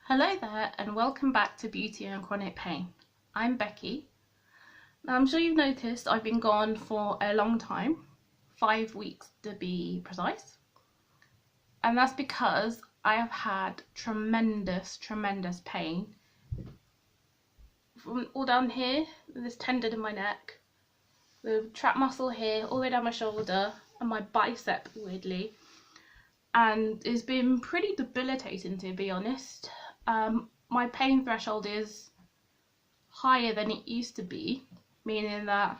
Hello there and welcome back to Beauty and Chronic Pain. I'm Becky. Now I'm sure you've noticed I've been gone for a long time, 5 weeks to be precise. And that's because I have had tremendous pain from all down here, this tendon in my neck, the trap muscle here, all the way down my shoulder and my bicep weirdly. And it's been pretty debilitating, to be honest. My pain threshold is higher than it used to be, meaning that,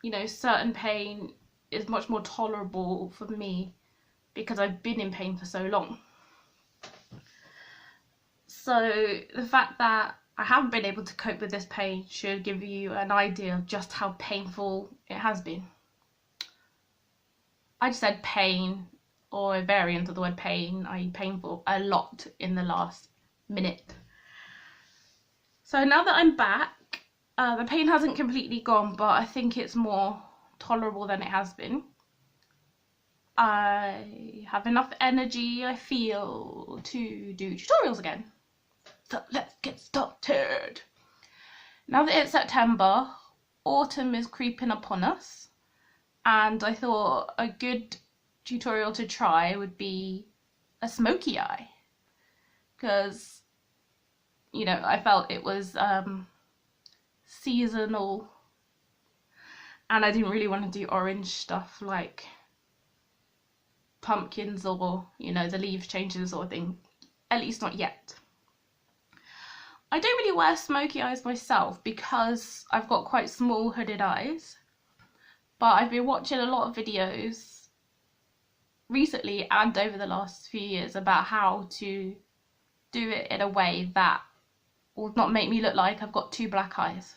you know, certain pain is much more tolerable for me because I've been in pain for so long. So the fact that I haven't been able to cope with this pain should give you an idea of just how painful it has been. I just said pain, or a variant of the word pain, i.e. painful, a lot in the last minute. So now that I'm back, the pain hasn't completely gone, but I think it's more tolerable than it has been. I have enough energy, I feel, to do tutorials again. So let's get started. Now that it's September, autumn is creeping upon us, and I thought a good tutorial to try would be a smoky eye, because, you know, I felt it was seasonal and I didn't really want to do orange stuff like pumpkins or, you know, the leaves changing sort of thing, at least not yet. I don't really wear smoky eyes myself because I've got quite small hooded eyes, but I've been watching a lot of videos recently and over the last few years about how to do it in a way that will not make me look like I've got two black eyes.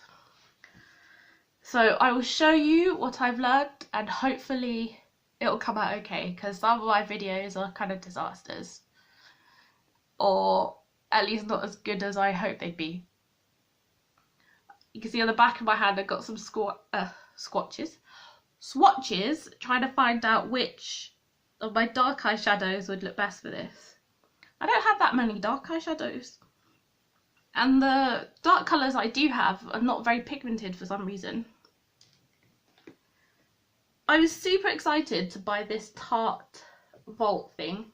So I will show you what I've learned and hopefully it'll come out okay, because some of my videos are kind of disasters, or at least not as good as I hope they'd be. You can see on the back of my hand I've got some swatches trying to find out which of my dark eye shadows would look best for this. I don't have that many dark eye shadows, and the dark colours I do have are not very pigmented for some reason. I was super excited to buy this Tarte Vault thing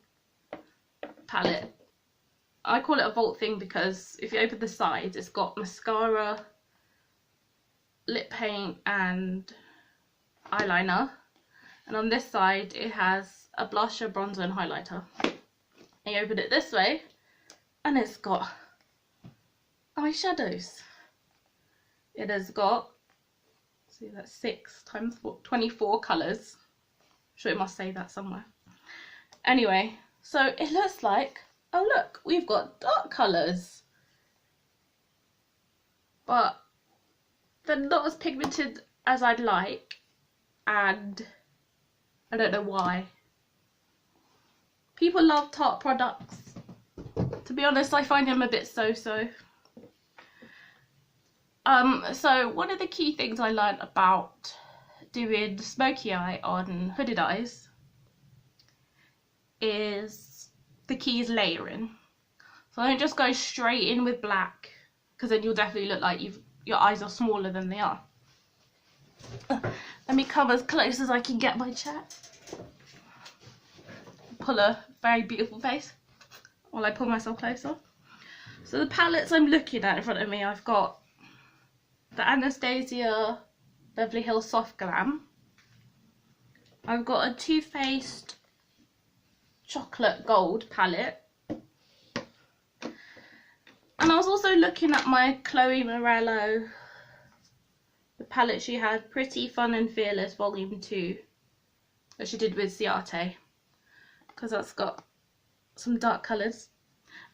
palette. I call it a Vault thing because if you open the sides, it's got mascara, lip paint and eyeliner, and on this side it has a blusher, bronzer and highlighter. And you open it this way and it's got eyeshadows. It has got, see, that's 6 times 4, 24 colours. I'm sure it must say that somewhere. Anyway, so it looks like, oh look, we've got dark colours, but they're not as pigmented as I'd like, and I don't know why. People love Tarte products. To be honest, I find them a bit so-so. So one of the key things I learned about doing smoky eye on hooded eyes is the key is layering. So don't just go straight in with black, because then you'll definitely look like your eyes are smaller than they are. Let me come as close as I can get my chair. Pull a very beautiful face while I pull myself closer. So the palettes I'm looking at in front of me, I've got the Anastasia Beverly Hills Soft Glam. I've got a Too Faced Chocolate Gold palette. And I was also looking at my Chloe Morello, the palette she had, Pretty Fun and Fearless Volume 2, that she did with Ciaté, because that's got some dark colours.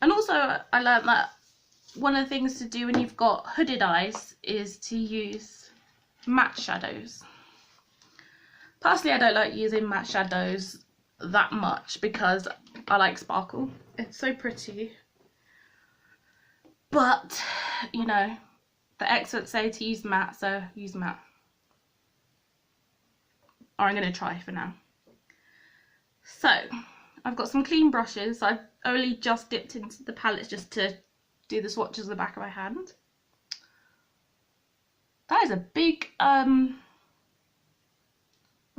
And also I learned that one of the things to do when you've got hooded eyes is to use matte shadows. Personally, I don't like using matte shadows that much because I like sparkle. It's so pretty. But, you know, the experts say to use matte, so use matte. Or I'm going to try for now. So, I've got some clean brushes. I've only just dipped into the palettes just to do the swatches on the back of my hand. That is a big, what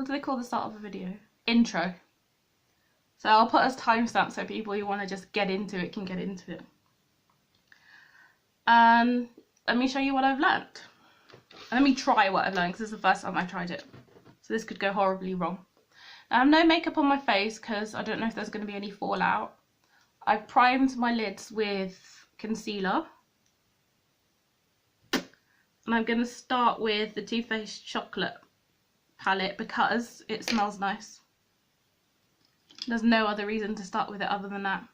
do they call the start of a video? Intro. So I'll put as timestamp so people who want to just get into it can get into it. Let me show you what I've learnt. Let me try what I've learned, because this is the first time I tried it. So this could go horribly wrong. Now, I have no makeup on my face because I don't know if there's going to be any fallout. I've primed my lids with concealer. And I'm going to start with the Too Faced Chocolate palette because it smells nice. There's no other reason to start with it other than that.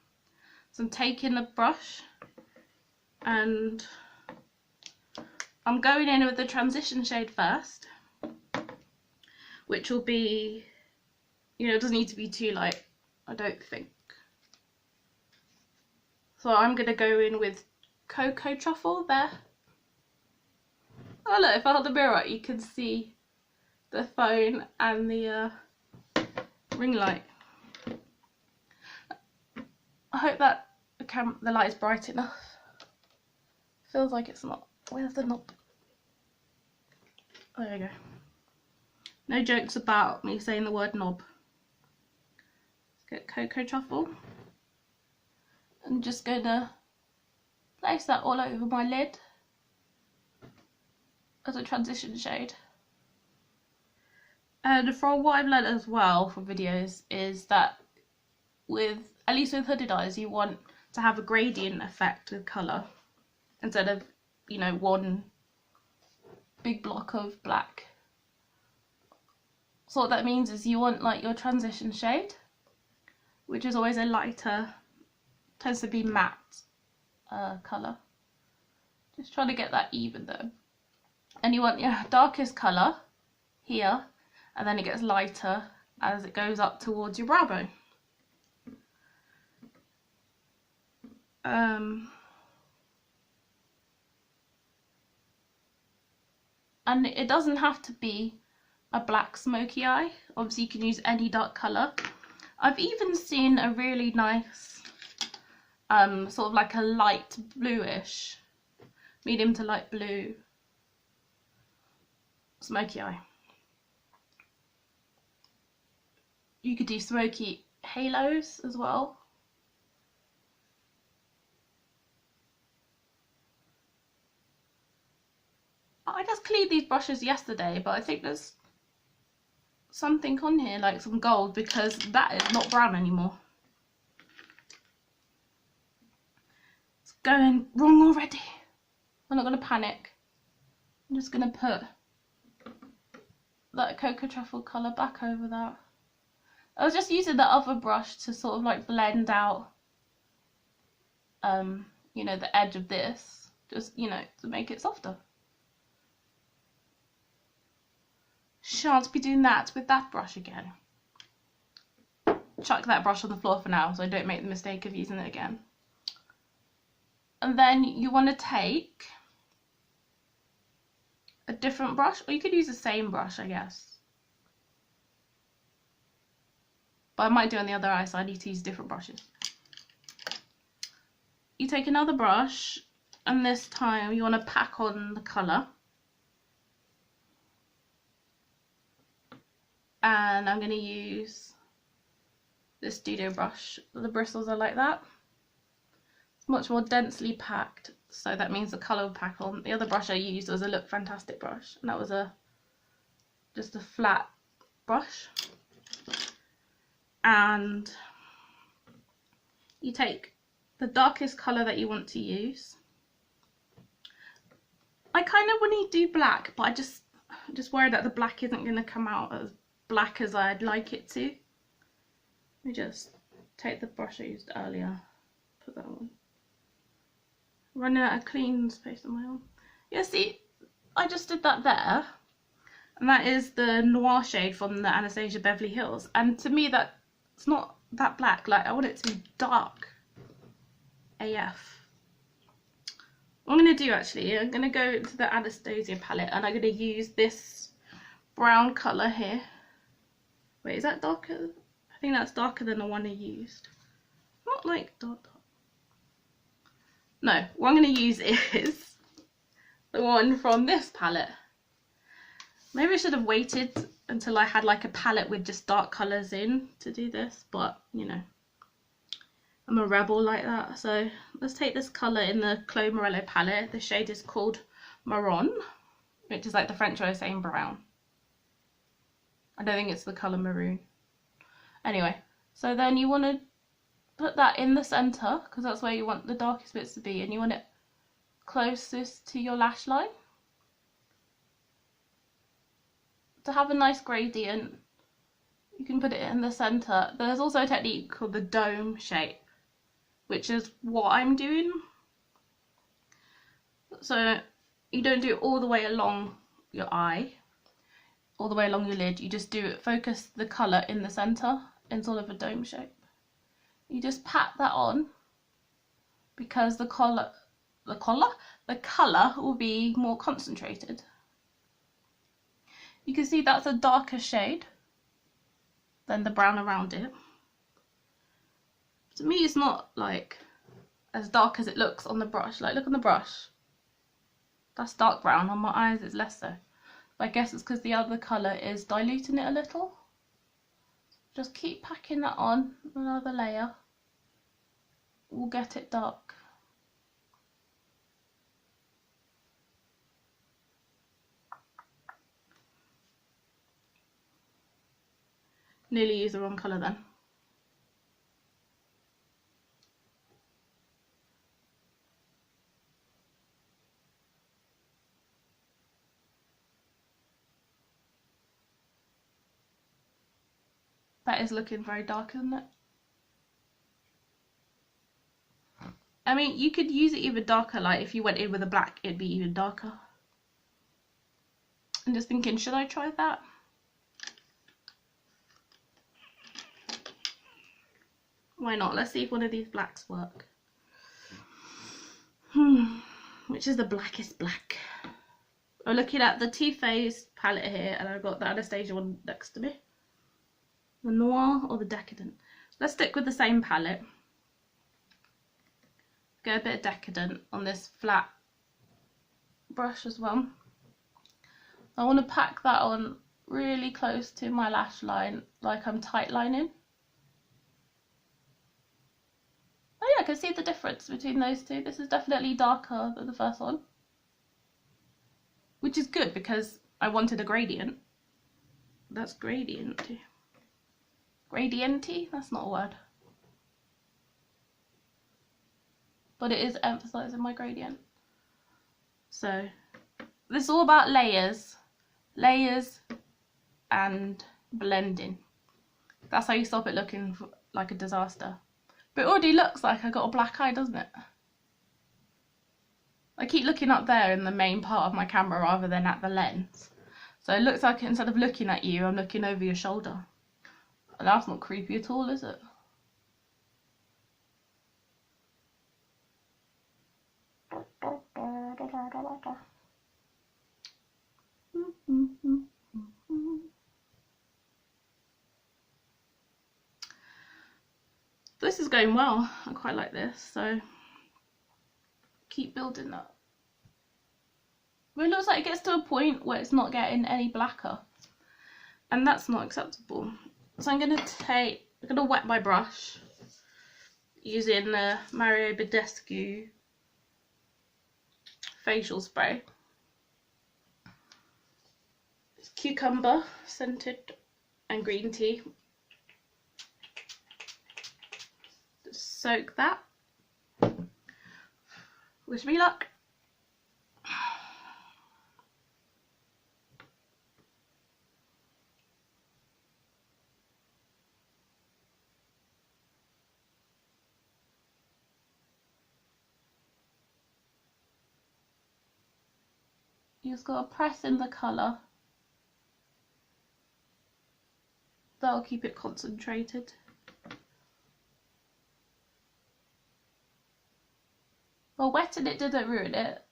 So I'm taking the brush and I'm going in with the transition shade first, which will be, you know, it doesn't need to be too light, I don't think. So I'm going to go in with Cocoa Truffle there. Oh look, if I hold the mirror up, you can see the phone and the ring light. I hope that the light is bright enough. Feels like it's not. Where's the knob? There we go. No jokes about me saying the word knob. Let's get Cocoa Truffle. I'm just gonna place that all over my lid as a transition shade. And from what I've learned as well from videos is that at least with hooded eyes, you want to have a gradient effect with colour instead of, you know, one big block of black. So what that means is you want like your transition shade, which is always a lighter, tends to be matte colour. Just trying to get that even though. And you want your darkest colour here, and then it gets lighter as it goes up towards your brow bone. And it doesn't have to be a black smoky eye. Obviously you can use any dark colour. I've even seen a really nice sort of like a light bluish, medium to light blue smoky eye. You could do smoky halos as well. I just cleaned these brushes yesterday, but I think there's something on here, like some gold, because that is not brown anymore. It's going wrong already. I'm not going to panic. I'm just going to put that Cocoa Truffle colour back over that. I was just using the other brush to sort of like blend out, you know, the edge of this, just, you know, to make it softer. Shan't be doing that with that brush again. Chuck that brush on the floor for now so I don't make the mistake of using it again. And then you want to take a different brush, or you could use the same brush, I guess. But I might do on the other eye, so I need to use different brushes. You take another brush, and this time you want to pack on the colour. And I'm going to use this Studio brush. The bristles are like that. It's much more densely packed, so that means the colour will pack on. The other brush I used was a Look Fantastic brush, and that was just a flat brush. And you take the darkest colour that you want to use. I kind of want to do black, but I'm just worried that the black isn't going to come out as black as I'd like it to. Let me just take the brush I used earlier, put that on. Running out of clean space on my arm. Yeah, see, I just did that there, and that is the noir shade from the Anastasia Beverly Hills, and to me that's not that black. Like, I want it to be dark AF. What I'm going to do actually, I'm going to go into the Anastasia palette and I'm going to use this brown colour here. Wait, is that darker? I think that's darker than the one I used. Not like dark, dark. No, what I'm going to use is the one from this palette. Maybe I should have waited until I had like a palette with just dark colours in to do this, but you know, I'm a rebel like that. So let's take this colour in the Clos Morello palette. The shade is called Marron, which is like the French way of saying brown. I don't think it's the colour maroon. Anyway, so then you want to put that in the centre, because that's where you want the darkest bits to be, and you want it closest to your lash line. To have a nice gradient, you can put it in the centre. There's also a technique called the dome shape, which is what I'm doing. So you don't do it all the way along your eye, all the way along your lid. You just do it, focus the colour in the centre in sort of a dome shape. You just pat that on because the colour will be more concentrated. You can see that's a darker shade than the brown around it. To me, it's not like as dark as it looks on the brush. Like, look on the brush. That's dark brown. On my eyes, it's less so. But I guess it's because the other colour is diluting it a little. Just keep packing that on, another layer. We'll get it dark. Nearly used the wrong colour then. That is looking very dark, isn't it? I mean, you could use it even darker, like if you went in with a black, it'd be even darker. I'm just thinking, should I try that? Why not? Let's see if one of these blacks work. Which is the blackest black? I'm looking at the Too Faced palette here, and I've got the Anastasia one next to me. The Noir or the Decadent? Let's stick with the same palette. Go a bit Decadent on this flat brush as well. I want to pack that on really close to my lash line, like I'm tight lining. Oh yeah, I can see the difference between those two. This is definitely darker than the first one, which is good because I wanted a gradient. That's gradient. Gradienty? That's not a word. But it is emphasising my gradient. So this is all about layers. Layers and blending. That's how you stop it looking like a disaster. But it already looks like I got a black eye, doesn't it? I keep looking up there in the main part of my camera rather than at the lens. So it looks like instead of looking at you, I'm looking over your shoulder. And that's not creepy at all, is it? This is going well. I quite like this, so keep building that. But it looks like it gets to a point where it's not getting any blacker, and that's not acceptable. So I'm gonna wet my brush using the Mario Badescu facial spray. It's cucumber scented and green tea. Just soak that. Wish me luck. You just gotta press in the colour. That'll keep it concentrated. Well, wetting it didn't ruin it,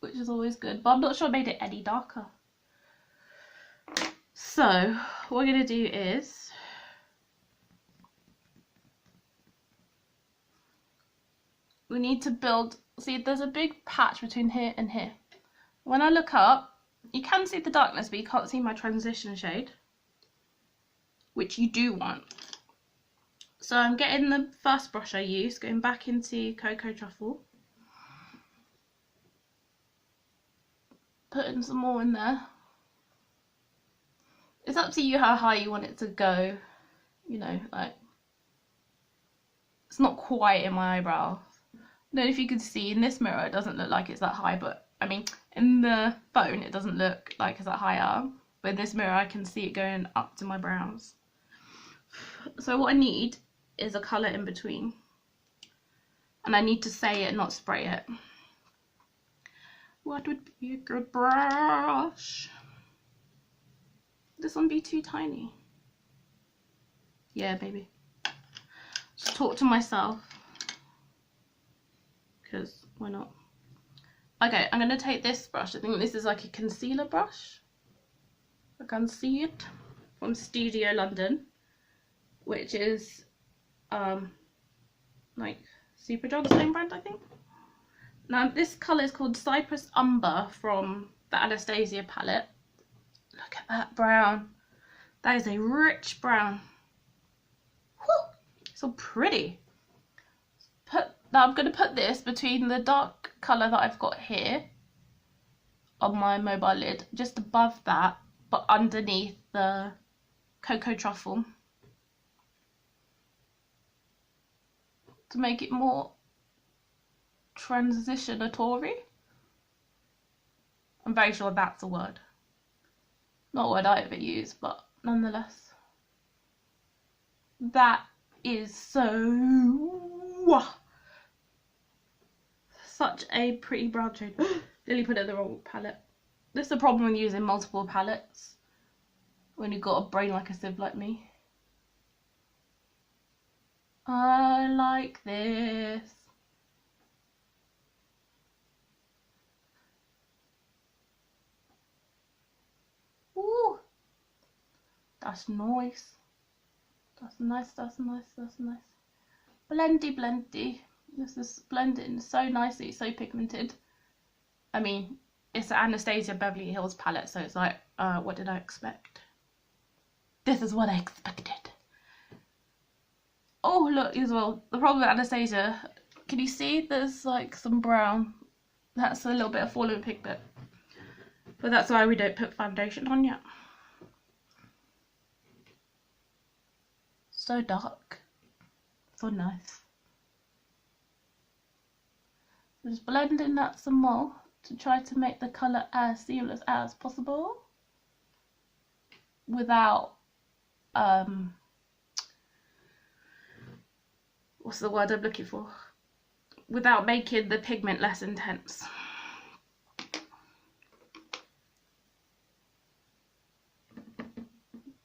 which is always good, but I'm not sure I made it any darker. So what we're gonna do is we need to build, see there's a big patch between here and here. When I look up, you can see the darkness, but you can't see my transition shade, which you do want. So I'm getting the first brush I used, going back into Cocoa Truffle, putting some more in there. It's up to you how high you want it to go, you know, like, it's not quite in my eyebrow. I don't know if you can see in this mirror, it doesn't look like it's that high, but I mean, in the phone, it doesn't look like it's that high up, but in this mirror, I can see it going up to my brows. So what I need is a colour in between, and I need to say it, not spray it. What would be a good brush? This one be too tiny? Yeah, maybe. Just talk to myself, because why not? Okay, I'm going to take this brush. I think this is like a concealer brush. I can see it from Studio London, which is like Superdrug's own brand, I think. Now this colour is called Cypress Umber from the Anastasia palette. Look at that brown. That is a rich brown. Whew, so pretty. Now I'm going to put this between the dark colour that I've got here on my mobile lid, just above that, but underneath the Cocoa Truffle, to make it more transitionatory. I'm very sure that's a word. Not a word I ever use, but nonetheless. That is so... such a pretty brown shade. Nearly put it in the wrong palette. This is the problem with using multiple palettes when you've got a brain like a sieve like me. I like this. Ooh, that's nice. That's nice, that's nice, that's nice. Blendy, blendy. This is blending so nicely, so pigmented. I mean, it's an Anastasia Beverly Hills palette, so it's like, what did I expect? This is what I expected. Oh, look, as well, the problem with Anastasia, can you see there's like some brown? That's a little bit of fallen pigment. But that's why we don't put foundation on yet. So dark. So nice. Just blending that some more to try to make the colour as seamless as possible without what's the word I'm looking for? Without making the pigment less intense.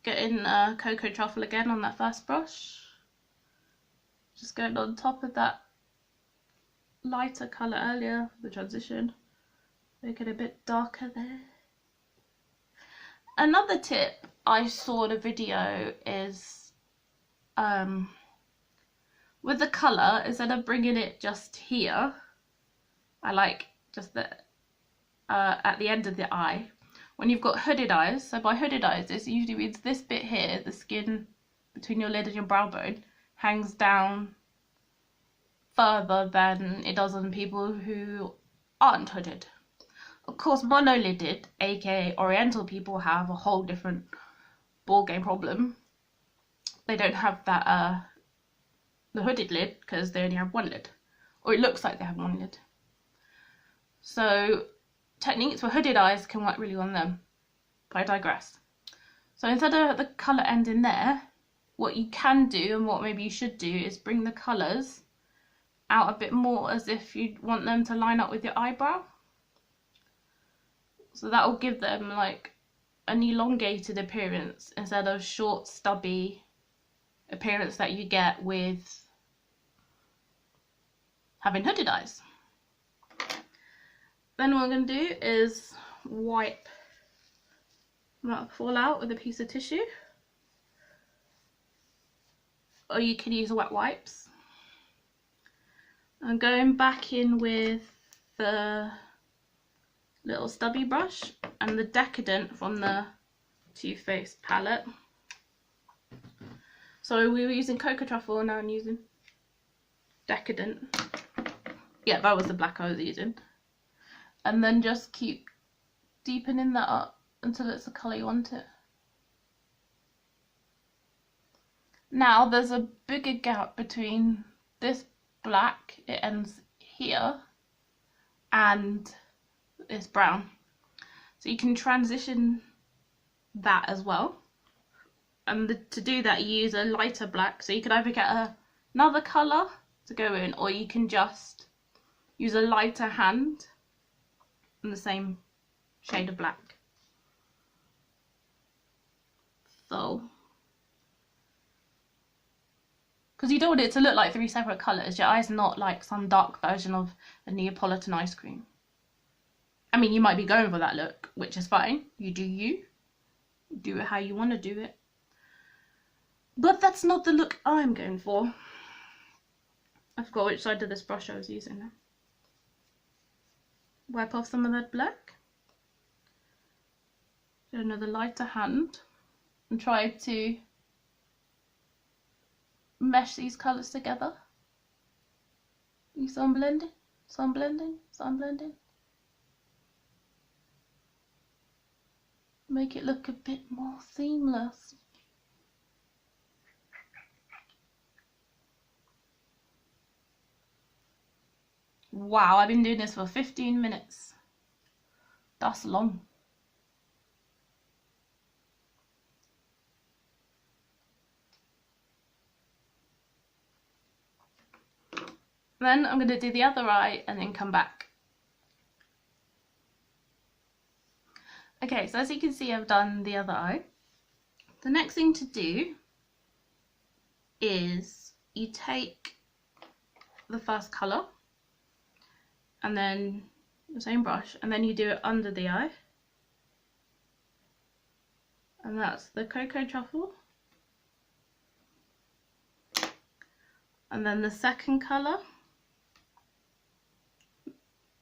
Getting Cocoa Truffle again on that first brush. Just going on top of that lighter colour earlier for the transition. Make it a bit darker there. Another tip I saw in a video is with the colour, instead of bringing it just here, I like just the at the end of the eye. When you've got hooded eyes, so by hooded eyes, this usually means this bit here, the skin between your lid and your brow bone, hangs down further than it does on people who aren't hooded. Of course, monolidded, aka Oriental people, have a whole different ballgame problem. They don't have that the hooded lid because they only have one lid, or it looks like they have one lid. So techniques for hooded eyes can work really on them, but I digress. So instead of the colour ending there, what you can do, and what maybe you should do, is bring the colours out a bit more as if you want them to line up with your eyebrow. So that will give them like an elongated appearance instead of short, stubby appearance that you get with having hooded eyes. Then what I'm going to do is wipe that fallout with a piece of tissue, or you can use wet wipes. I'm going back in with the little stubby brush and the Decadent from the Too Faced palette. So we were using Cocoa Truffle, now I'm using Decadent. Yeah, that was the black I was using. And then just keep deepening that up until it's the colour you want it. Now there's a bigger gap between this black, it ends here, and this brown. So you can transition that as well. And to do that you use a lighter black, so you could either get another colour to go in, or you can just use a lighter hand in the same shade of black. So, because you don't want it to look like 3 separate colours, your eye's not like some dark version of a Neapolitan ice cream. I mean, you might be going for that look, which is fine, you do you. Do it how you want to do it. But that's not the look I'm going for. I forgot which side of this brush I was using now. Wipe off some of that black. Do another lighter hand and try to mesh these colours together. You sun blending, sun blending, sun blending. Make it look a bit more seamless. Wow, I've been doing this for 15 minutes. That's long. Then I'm going to do the other eye and then come back. Okay, so as you can see, I've done the other eye. The next thing to do is you take the first colour and then the same brush, and then you do it under the eye, and that's the Cocoa Truffle. And then the second colour,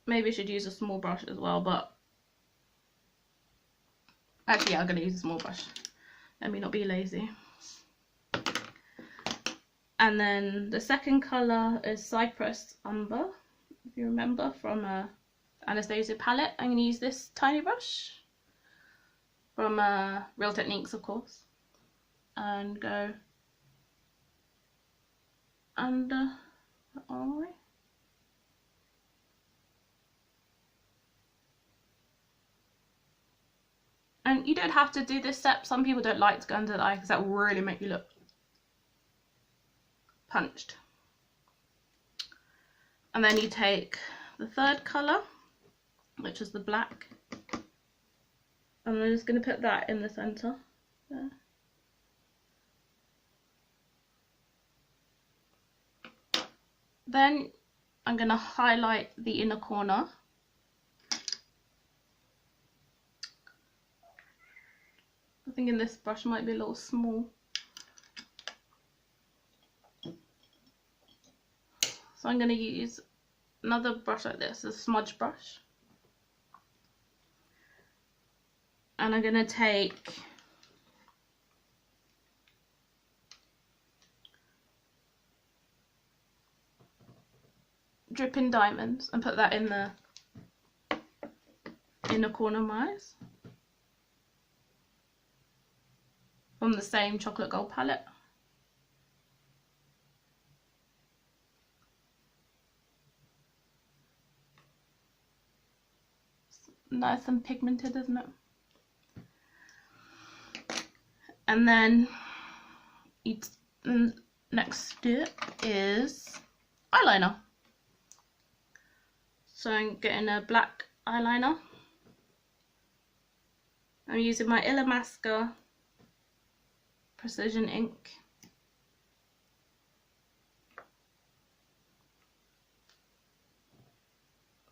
maybe I should use a small brush as well, but actually yeah, I'm going to use a small brush, let me not be lazy. And then the second colour is Cypress Umber, if you remember, from Anastasia palette. I'm going to use this tiny brush from Real Techniques, of course, and go under the eye. And you don't have to do this step. Some people don't like to go under the eye because that will really make you look punched. And then you take the third colour, which is the black, and I'm just going to put that in the centre there. Then I'm going to highlight the inner corner. I'm thinking this brush might be a little small. So I'm going to use another brush like this, a smudge brush. And I'm going to take Dripping Diamonds and put that in the inner corner of my eyes from the same chocolate gold palette. Nice and pigmented, isn't it? And then the next step is eyeliner. So I'm getting a black eyeliner. I'm using my Illamasqua Precision Ink.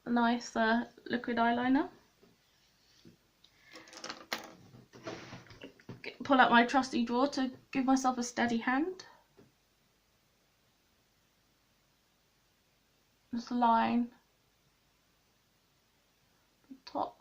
A nice liquid eyeliner. Pull out my trusty drawer to give myself a steady hand. Just line the top.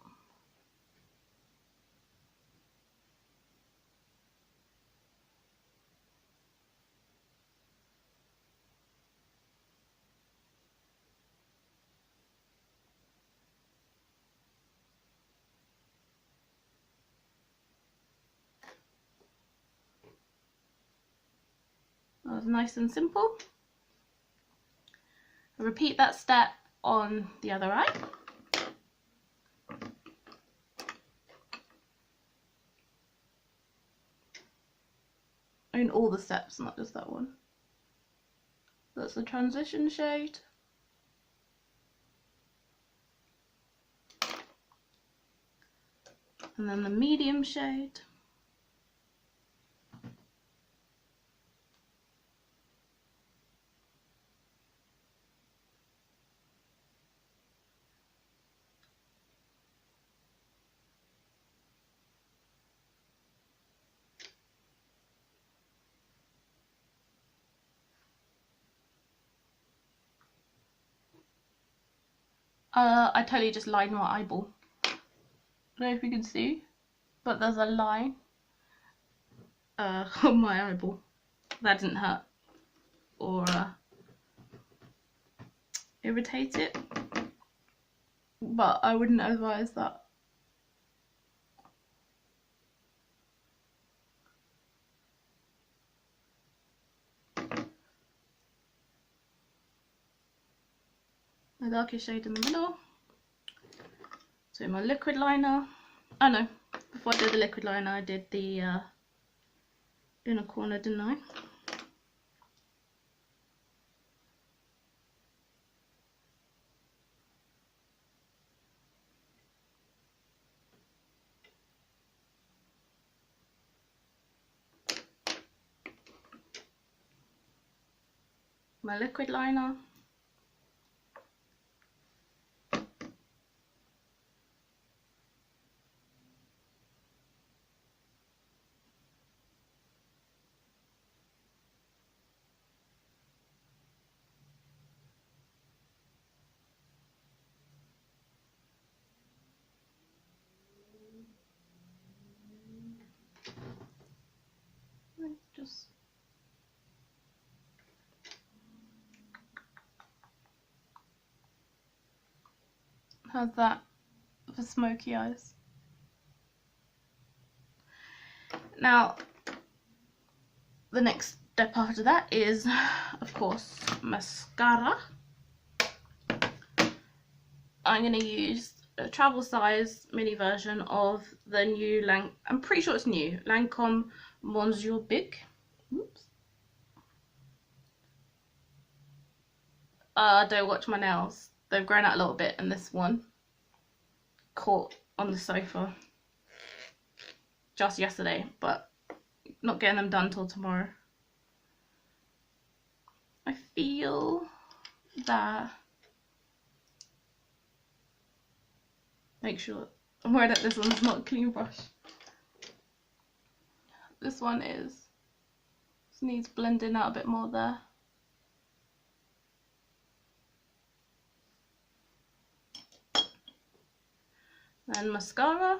That was nice and simple. Repeat that step on the other eye. In all the steps, not just that one. That's the transition shade. And then the medium shade. I totally just lined my eyeball. I don't know if you can see, but there's a line on my eyeball. That didn't hurt or irritate it, but I wouldn't advise that. The darkest shade in the middle. So my liquid liner. Oh no, before I did the liquid liner I did the inner corner, didn't I? My liquid liner. Just how's that for smoky eyes? Now the next step after that is, of course, mascara. I'm going to use a travel size mini version of the new I'm pretty sure it's new, Lancôme Monsieur Big. Oops. Don't watch my nails. They've grown out a little bit, and this one caught on the sofa just yesterday, but not getting them done till tomorrow. I feel that, make sure, I'm worried that this one's not a clean brush. This one is, just needs blending out a bit more there. Then mascara.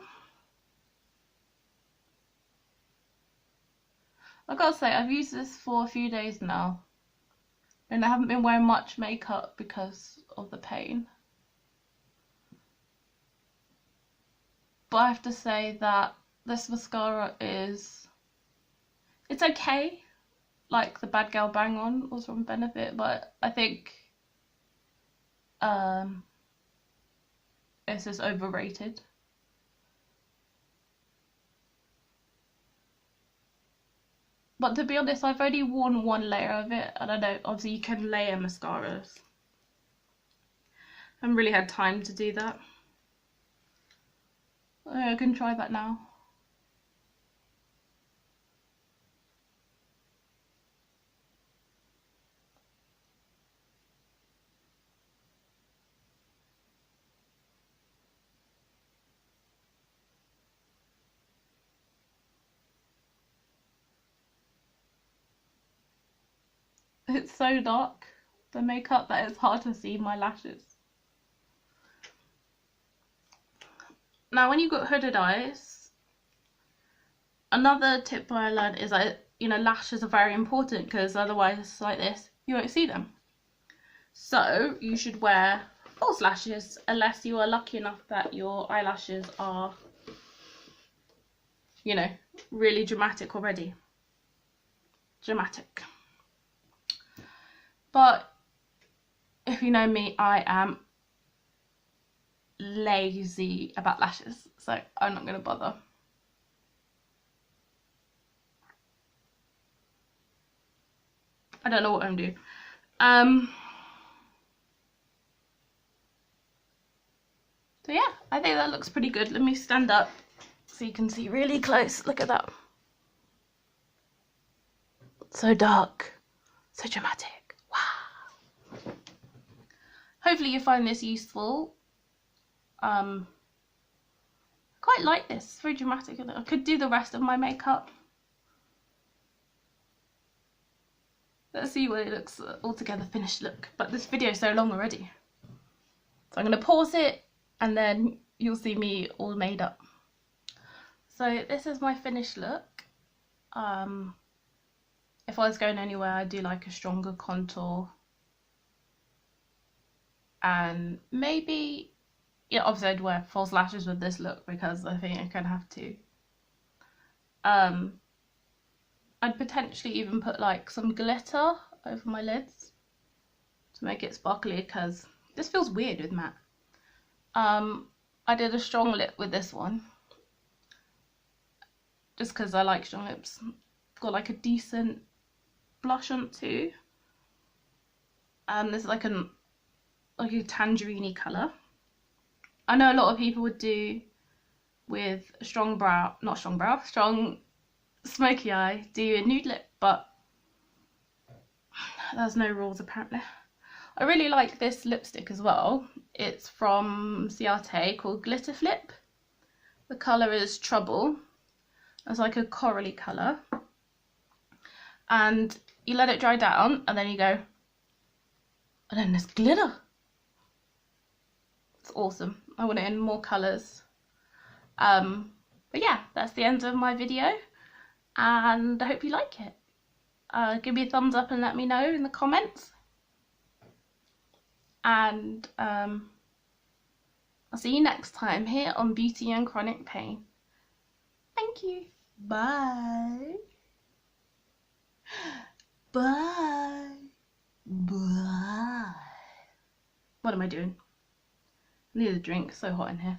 I gotta say, I've used this for a few days now, and I haven't been wearing much makeup because of the pain. But I have to say that this mascara is, it's okay. Like the Bad Girl Bang On was from Benefit, but I think this is overrated. But to be honest, I've only worn one layer of it. I don't know, obviously you can layer mascaras. I haven't really had time to do that. I can try that now. It's so dark. the makeup that it's hard to see my lashes. Now when you've got hooded eyes, another tip I learned is that, you know, lashes are very important, because otherwise, like this, you won't see them. So you should wear false lashes unless you are lucky enough that your eyelashes are, you know, really dramatic already. Dramatic. But if you know me, I am lazy about lashes, so I'm not going to bother. I don't know what I'm doing. So yeah, I think that looks pretty good. Let me stand up so you can see really close. Look at that. So dark, so dramatic. Wow. Hopefully you find this useful. I quite like this. It's very dramatic. I could do the rest of my makeup. Let's see what it looks altogether finished look. But this video is so long already. So I'm going to pause it and then you'll see me all made up. So this is my finished look. If I was going anywhere, I'd do like a stronger contour. And maybe, yeah, obviously I'd wear false lashes with this look because I think I kind of have to. I'd potentially even put like some glitter over my lids to make it sparkly, because this feels weird with matte. I did a strong lip with this one just because I like strong lips. Got like a decent blush on too. This is like a tangerine colour. I know a lot of people would do with a strong smoky eye, do a nude lip, but there's no rules apparently. I really like this lipstick as well. It's from Ciaté, called Glitter Flip. The colour is Trouble. It's like a corally colour. And you let it dry down and then you go, and then there's glitter. It's awesome. I want it in more colours. But yeah, that's the end of my video. And I hope you like it. Give me a thumbs up and let me know in the comments. And I'll see you next time here on Beauty and Chronic Pain. Thank you. Bye. Bye. Bye. What am I doing? I need a drink. It's so hot in here.